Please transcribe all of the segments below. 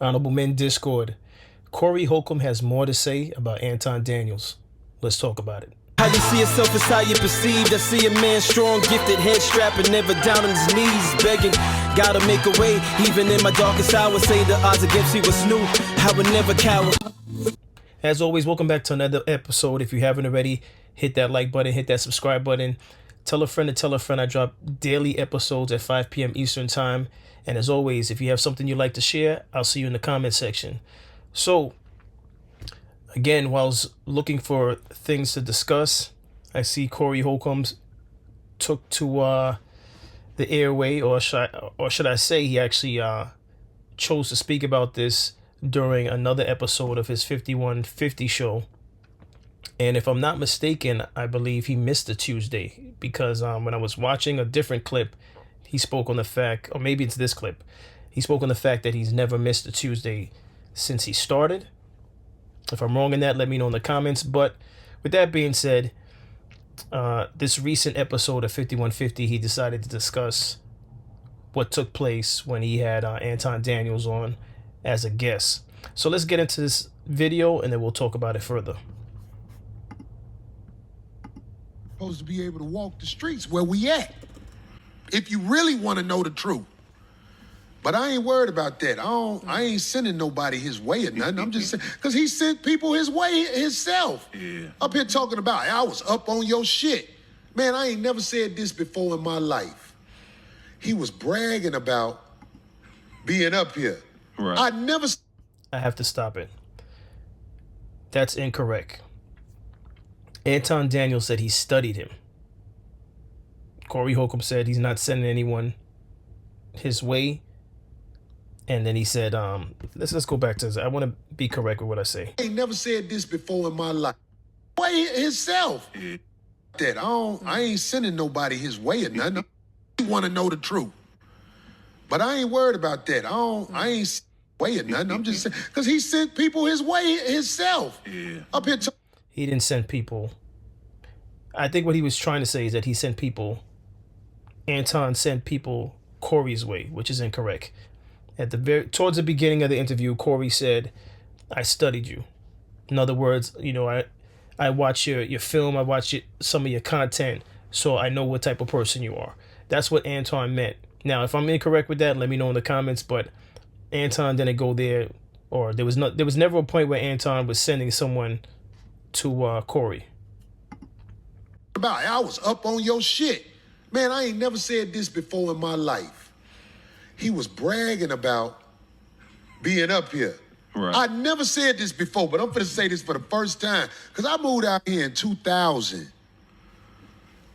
Honorable Men Discord. Corey Holcomb has more to say about Anton Daniels. Let's talk about it. How you see yourself is how you perceived. I see a man strong, gifted, head strapping, never down on his knees, begging. Gotta make a way, even in my darkest hour. Say the odds against me was new. I would never cower. As always, welcome back to another episode. If you haven't already, hit that like button, hit that subscribe button. Tell a friend to tell a friend. I drop daily episodes at 5 p.m. Eastern Time. And as always, if you have something you'd like to share, I'll see you in the comment section. So, again, while I was looking for things to discuss, I see Corey Holcomb took to the airway, or should I say he actually chose to speak about this during another episode of his 5150 show. And if I'm not mistaken, I believe he missed a Tuesday because when I was watching a different clip, he spoke on the fact, or maybe it's this clip, he spoke on the fact that he's never missed a Tuesday since he started. If I'm wrong in that, let me know in the comments. But with that being said, this recent episode of 5150, he decided to discuss what took place when he had Anton Daniels on as a guest. So let's get into this video and then we'll talk about it further. Supposed to be able to walk the streets where we at, if you really want to know the truth. But I ain't worried about that. I ain't sending nobody his way or nothing. I'm just saying, because he sent people his way himself. Yeah. Up here talking about, I was up on your shit. Man, I ain't never said this before in my life. He was bragging about being up here. Right. I have to stop it. That's incorrect. Anton Daniels said he studied him. Corey Holcomb said he's not sending anyone his way. And then he said, let's go back to this. I want to be correct with what I say. I ain't never said this before in my life. Way himself. That I ain't sending nobody his way or nothing. I want to know the truth. But I ain't worried about that. I ain't way or nothing. I'm just saying, because he sent people his way himself. Yeah. Up here. He didn't send people. I think what he was trying to say is that he sent people. Anton sent people Corey's way, which is incorrect. Towards the beginning of the interview, Corey said, I studied you. In other words, I watch your film, I watch some of your content, so I know what type of person you are. That's what Anton meant. Now, if I'm incorrect with that, let me know in the comments, but Anton didn't go there, or there was never a point where Anton was sending someone to Corey. I was up on your shit. Man, I ain't never said this before in my life. He was bragging about being up here. Right. I never said this before, but I'm finna say this for the first time, because I moved out here in 2000.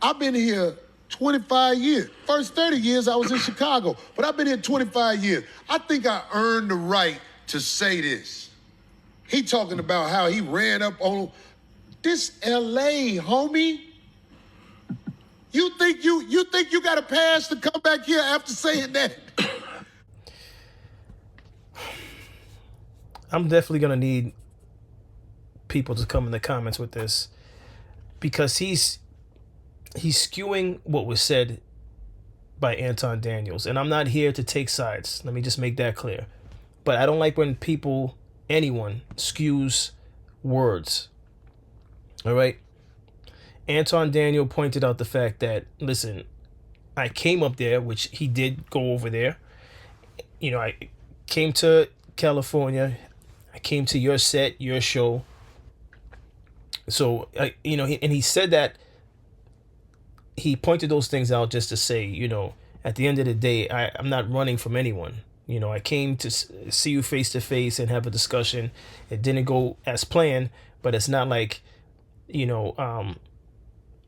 I've been here 25 years. First 30 years I was in Chicago, but I've been here 25 years. I think I earned the right to say this. He talking about how he ran up on this LA, homie. You think you got a pass to come back here after saying that? I'm definitely going to need people to come in the comments with this, because he's skewing what was said by Anton Daniels. And I'm not here to take sides. Let me just make that clear. But I don't like when anyone skews words. All right? Anton Daniel pointed out the fact that, listen, I came up there, which he did go over there. I came to California. I came to your set, your show. So, and he said that he pointed those things out just to say, at the end of the day, I'm not running from anyone. I came to see you face to face and have a discussion. It didn't go as planned, but it's not like,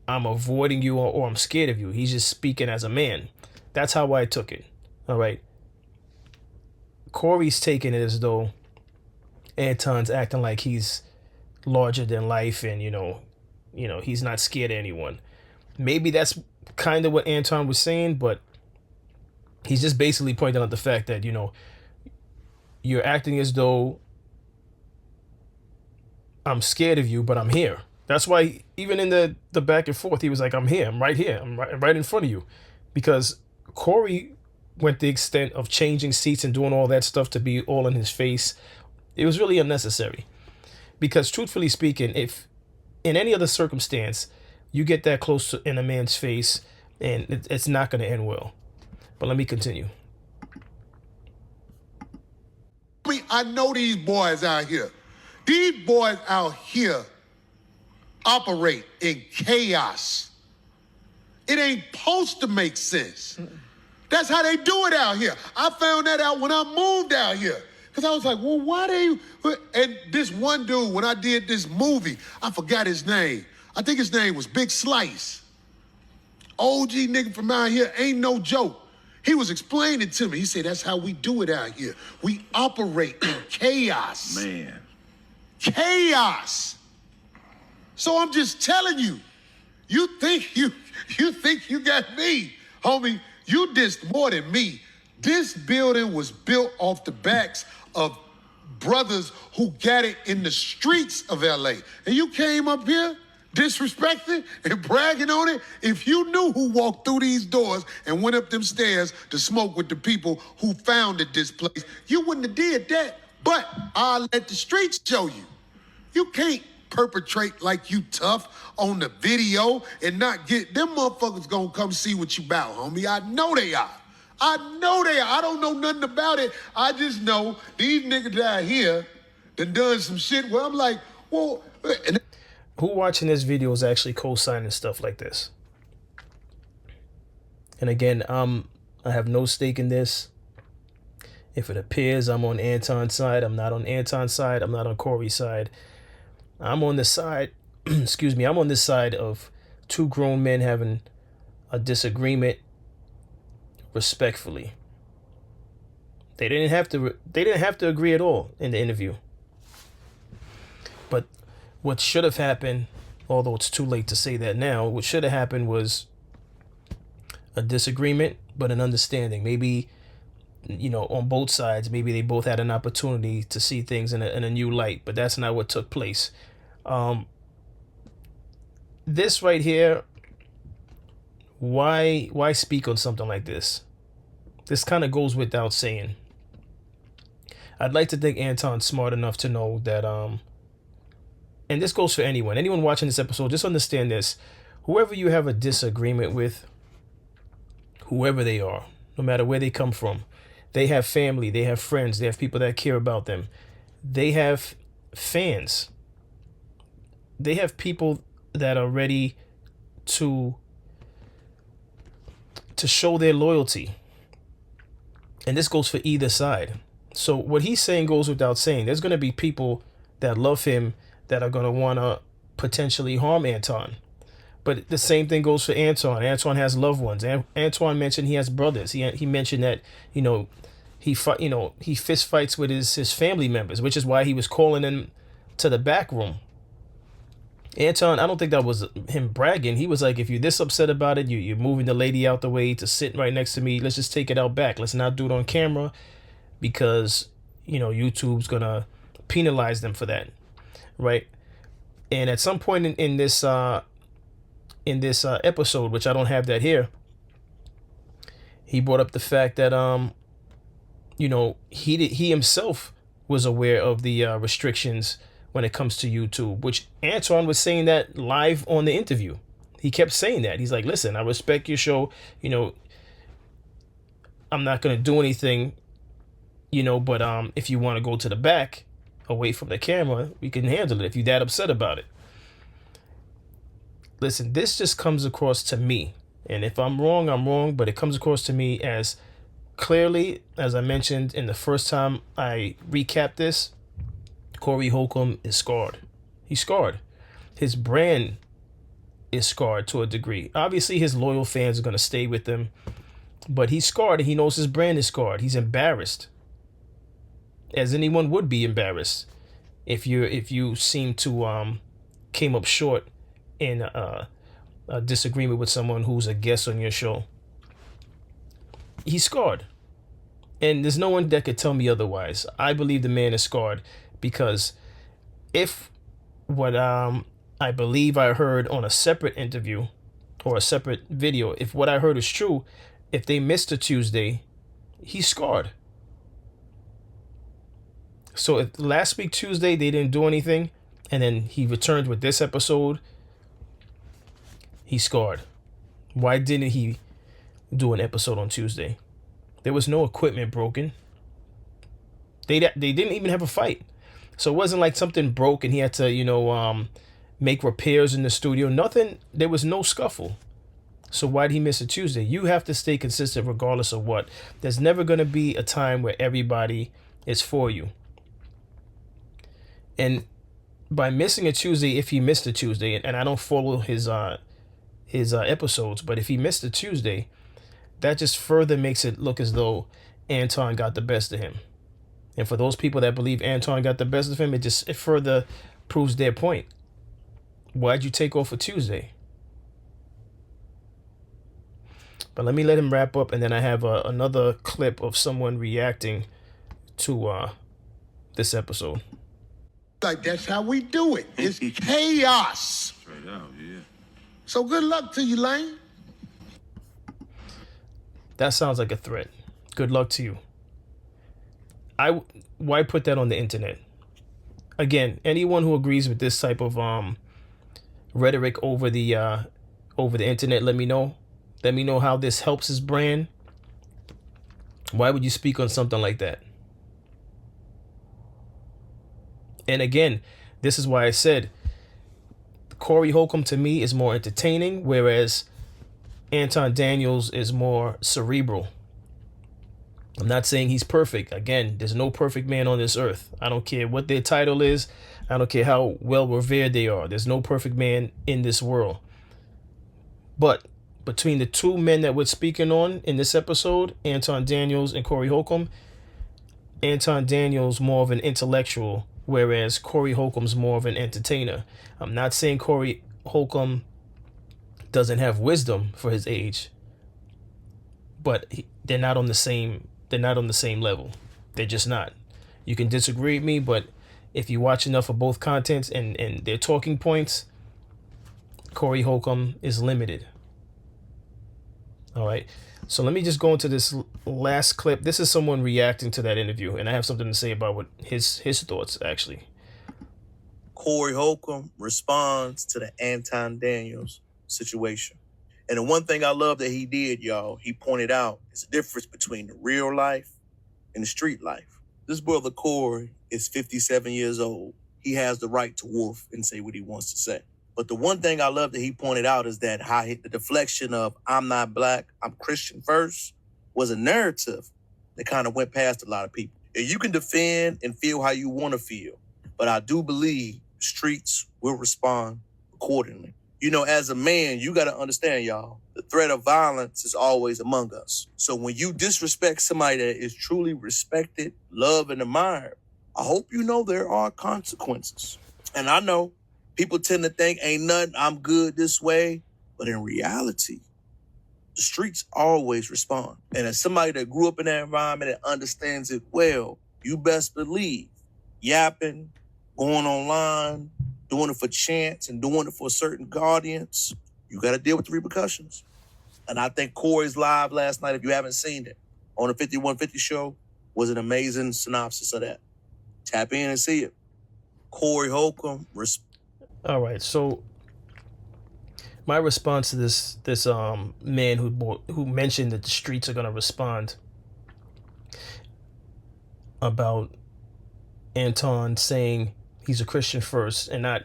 I'm avoiding you or I'm scared of you. He's just speaking as a man. That's how I took it. All right. Corey's taking it as though Anton's acting like he's larger than life and, he's not scared of anyone. Maybe that's kind of what Anton was saying, but he's just basically pointing out the fact that, you're acting as though I'm scared of you, but I'm here. That's why even in the back and forth, he was like, I'm here. I'm right here. I'm right in front of you. Because Corey went the extent of changing seats and doing all that stuff to be all in his face. It was really unnecessary. Because truthfully speaking, if in any other circumstance you get that close in a man's face, and it's not going to end well. But let me continue. I know these boys out here. These boys out here operate in chaos. It ain't supposed to make sense. That's how they do it out here. I found that out when I moved out here. Because I was like, well, why they... And this one dude, when I did this movie, I forgot his name. I think his name was Big Slice. OG nigga from out here, ain't no joke. He was explaining to me. He said, that's how we do it out here. We operate in chaos. Man. Chaos. So I'm just telling you, you think you got me, homie. You dissed more than me. This building was built off the backs of brothers who got it in the streets of LA. And you came up here disrespecting and bragging on it. If you knew who walked through these doors and went up them stairs to smoke with the people who founded this place, you wouldn't have did that. But I'll let the streets show you. You can't perpetrate like you tough on the video and not get... Them motherfuckers gonna come see what you about, homie. I know they are. I know they are. I don't know nothing about it. I just know these niggas out here done some shit where I'm like, well... And who watching this video is actually co-signing stuff like this? And again, I have no stake in this. If it appears I'm on Anton's side, I'm not on Anton's side. I'm not on Corey's side. I'm on the side, excuse me, I'm on this side of two grown men having a disagreement respectfully. They didn't have to agree at all in the interview. But what should have happened, although it's too late to say that now, what should have happened was a disagreement, but an understanding. Maybe, you know, on both sides, maybe they both had an opportunity to see things in a new light, but that's not what took place. This right here, why speak on something like this? This kind of goes without saying. I'd like to think Anton's smart enough to know that, and this goes for anyone watching this episode, just understand this. Whoever you have a disagreement with, whoever they are, no matter where they come from, they have family, they have friends, they have people that care about them. They have fans. They have people that are ready to show their loyalty. And this goes for either side. So what he's saying goes without saying. There's going to be people that love him that are going to want to potentially harm Anton. But the same thing goes for Anton. Anton has loved ones. Anton mentioned he has brothers. He mentioned that, you know, he fist fights with his family members, which is why he was calling them to the back room. Anton, I don't think that was him bragging. He was like, if you're this upset about it, you're moving the lady out the way to sit right next to me. Let's just take it out back. Let's not do it on camera because, you know, YouTube's going to penalize them for that. Right. And at some point in this episode, which I don't have that here, he brought up the fact that, you know, he himself was aware of the restrictions when it comes to YouTube, which Anton was saying that live on the interview. He kept saying that. He's like, listen, I respect your show. You know, I'm not going to do anything, you know, but if you want to go to the back away from the camera, we can handle it if you're that upset about it. Listen, this just comes across to me, and if I'm wrong, I'm wrong, but it comes across to me as clearly, as I mentioned in the first time I recapped this, Corey Holcomb is scarred. He's scarred. His brand is scarred to a degree. Obviously, his loyal fans are going to stay with him, but he's scarred and he knows his brand is scarred. He's embarrassed, as anyone would be embarrassed if you seem to came up short in a disagreement with someone who's a guest on your show. He's scarred, and there's no one that could tell me otherwise. I believe the man is scarred because if what I believe I heard on a separate interview or a separate video, if what I heard is true, if they missed a Tuesday He's scarred. So if last week Tuesday they didn't do anything, and then he returned with this episode, he's scarred. Why didn't he do an episode on Tuesday? There was no equipment broken. They didn't even have a fight. So it wasn't like something broke and he had to, make repairs in the studio. Nothing. There was no scuffle. So why did he miss a Tuesday? You have to stay consistent regardless of what. There's never going to be a time where everybody is for you. And by missing a Tuesday, if he missed a Tuesday, and I don't follow his episodes, but if he missed a Tuesday, that just further makes it look as though Anton got the best of him. And for those people that believe Anton got the best of him, it further proves their point. Why'd you take off a Tuesday? But let me let him wrap up, and then I have another clip of someone reacting to this episode. Like, that's how we do it. It's chaos. Straight out, yeah. So good luck to you, Lane. That sounds like a threat. Good luck to you. Why put that on the internet? Again, anyone who agrees with this type of rhetoric over the internet, let me know. Let me know how this helps his brand. Why would you speak on something like that? And again, this is why I said Corey Holcomb to me is more entertaining, whereas Anton Daniels is more cerebral. I'm not saying he's perfect. Again, there's no perfect man on this earth. I don't care what their title is. I don't care how well revered they are. There's no perfect man in this world. But between the two men that we're speaking on in this episode, Anton Daniels and Corey Holcomb, Anton Daniels more of an intellectual, whereas Corey Holcomb's more of an entertainer. I'm not saying Corey Holcomb doesn't have wisdom for his age, but they're not on the same. They're not on the same level. They're just not. You can disagree with me, but if you watch enough of both contents and their talking points, Corey Holcomb is limited. All right. So let me just go into this last clip. This is someone reacting to that interview, and I have something to say about what his thoughts actually. Corey Holcomb responds to the Anton Daniels situation. And the one thing I love that he did, y'all, he pointed out is the difference between the real life and the street life. This brother Corey is 57 years old. He has the right to wolf and say what he wants to say. But the one thing I love that he pointed out is that how the deflection of I'm not black, I'm Christian first was a narrative that kind of went past a lot of people. And you can defend and feel how you want to feel, but I do believe streets will respond accordingly. You know, as a man, you got to understand, y'all, the threat of violence is always among us. So when you disrespect somebody that is truly respected, loved, and admired, I hope you know there are consequences. And I know people tend to think ain't nothing, I'm good this way. But in reality, the streets always respond. And as somebody that grew up in that environment and understands it well, you best believe yapping, going online, doing it for chance and doing it for a certain audience, you got to deal with the repercussions. And I think Corey's live last night, if you haven't seen it, on the 5150 show, was an amazing synopsis of that. Tap in and see it. Corey Holcomb. All right, so my response to this man who mentioned that the streets are going to respond about Anton saying he's a Christian first and not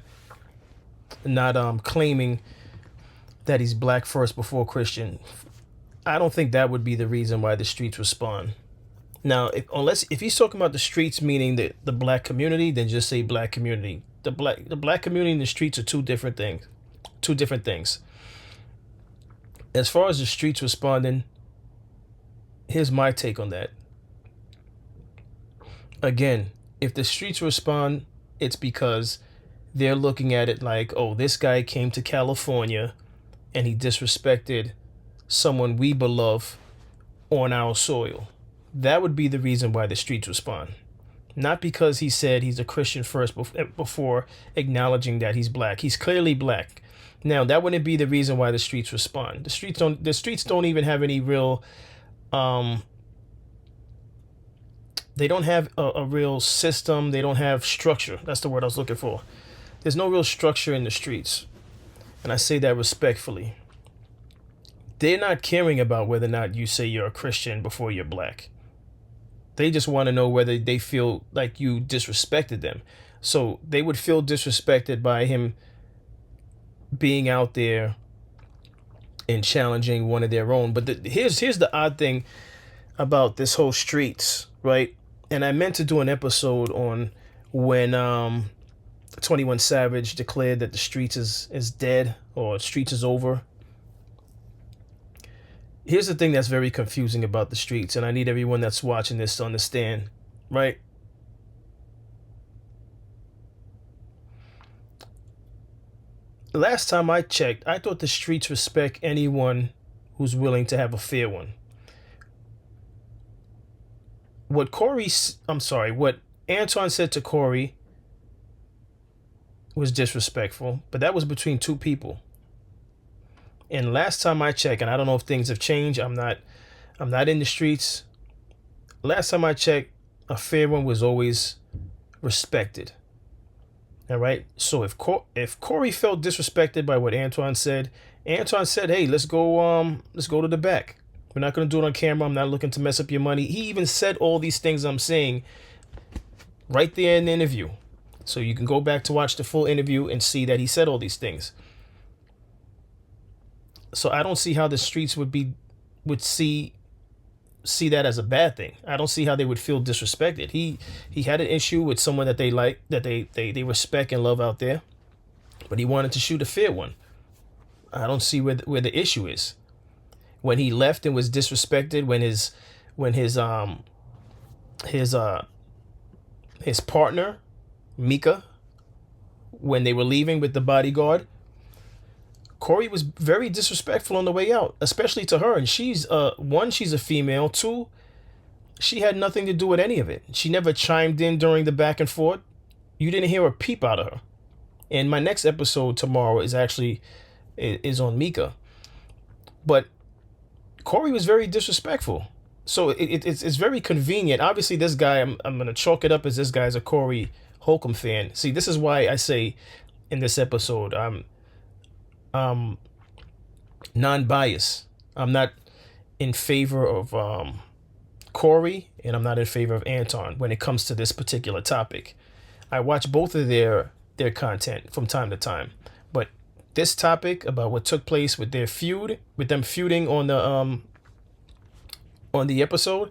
claiming that he's black first before Christian. I don't think that would be the reason why the streets respond. Now, if he's talking about the streets meaning the black community, then just say black community. The black community and the streets are two different things. As far as the streets responding, here's my take on that. Again, if the streets respond, it's because they're looking at it like, oh, this guy came to California and he disrespected someone we beloved on our soil. That would be the reason why the streets respond. Not because he said he's a Christian first before acknowledging that he's black. He's clearly black. Now, that wouldn't be the reason why the streets respond. The streets don't even have any real They don't have a real system. They don't have structure. That's the word I was looking for. There's no real structure in the streets. And I say that respectfully. They're not caring about whether or not you say you're a Christian before you're black. They just want to know whether they feel like you disrespected them. So they would feel disrespected by him being out there and challenging one of their own. But here's the odd thing about this whole streets, right? And I meant to do an episode on when 21 Savage declared that the streets is dead or streets is over. Here's the thing that's very confusing about the streets, and I need everyone that's watching this to understand, right? Last time I checked, I thought the streets respect anyone who's willing to have a fair one. What Antoine said to Corey was disrespectful, but that was between two people. And last time I checked, and I don't know if things have changed, I'm not in the streets. Last time I checked, a fair one was always respected. All right. So if Corey felt disrespected by what Antoine said, "Hey, let's go to the back. We're not going to do it on camera. I'm not looking to mess up your money." He even said all these things I'm saying right there in the interview. So you can go back to watch the full interview and see that he said all these things. So I don't see how the streets would see that as a bad thing. I don't see how they would feel disrespected. He had an issue with someone that they like, that they respect and love out there, but he wanted to shoot a fair one. I don't see where the issue is. When he left and was disrespected, when his partner Mika, when they were leaving with the bodyguard, Corey was very disrespectful on the way out, especially to her. And she's a female. Two, she had nothing to do with any of it. She never chimed in during the back and forth. You didn't hear a peep out of her. And my next episode tomorrow is on Mika. But Corey was very disrespectful. So it's very convenient. Obviously, this guy, I'm going to chalk it up as this guy's a Corey Holcomb fan. See, this is why I say in this episode, I'm non-biased. I'm not in favor of Corey, and I'm not in favor of Anton when it comes to this particular topic. I watch both of their content from time to time, but this topic about what took place with their feud, with them feuding on the episode,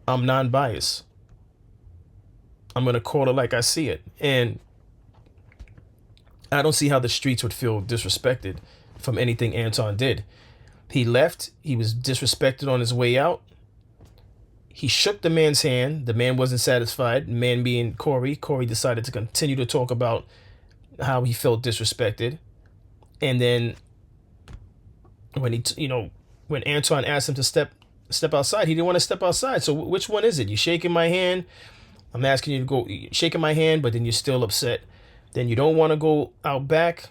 I'm non-biased. I'm gonna call it like I see it, and I don't see how the streets would feel disrespected from anything Anton did. He left. He was disrespected on his way out. He shook the man's hand. The man wasn't satisfied. The man being Corey. Corey decided to continue to talk about how he felt disrespected. And then when when Anton asked him to step outside, he didn't want to step outside. So which one is it? You shaking my hand? I'm asking you to go. You're shaking my hand, but then you're still upset. Then you don't want to go out back.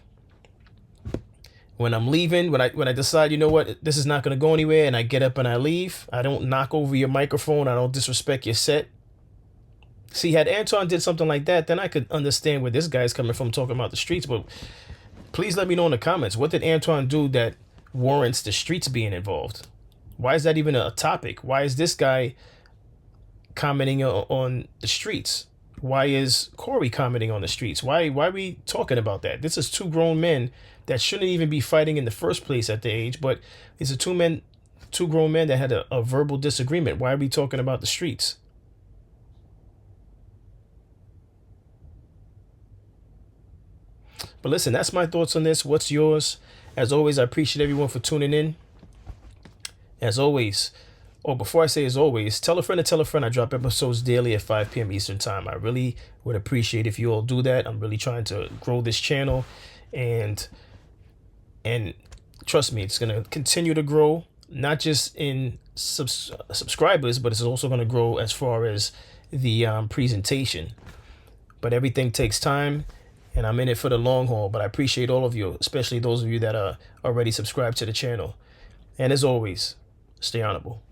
When I'm leaving, when I decide, you know what, this is not going to go anywhere, and I get up and I leave, I don't knock over your microphone. I don't disrespect your set. See, had Anton did something like that, then I could understand where this guy's coming from talking about the streets. But please let me know in the comments, what did Anton do that warrants the streets being involved? Why is that even a topic? Why is this guy commenting on the streets? Why is Corey commenting on the streets? Why are we talking about that? This is two grown men that shouldn't even be fighting in the first place at their age, but it's two grown men that had a verbal disagreement. Why are we talking about the streets? But listen, that's my thoughts on this. What's yours? As always, I appreciate everyone for tuning in. As always, before I say as always, tell a friend to tell a friend. I drop episodes daily at 5 p.m. Eastern time. I really would appreciate if you all do that. I'm really trying to grow this channel, and trust me, it's going to continue to grow, not just in subscribers, but it's also going to grow as far as the presentation. But everything takes time, and I'm in it for the long haul. But I appreciate all of you, especially those of you that are already subscribed to the channel. And as always, stay honorable.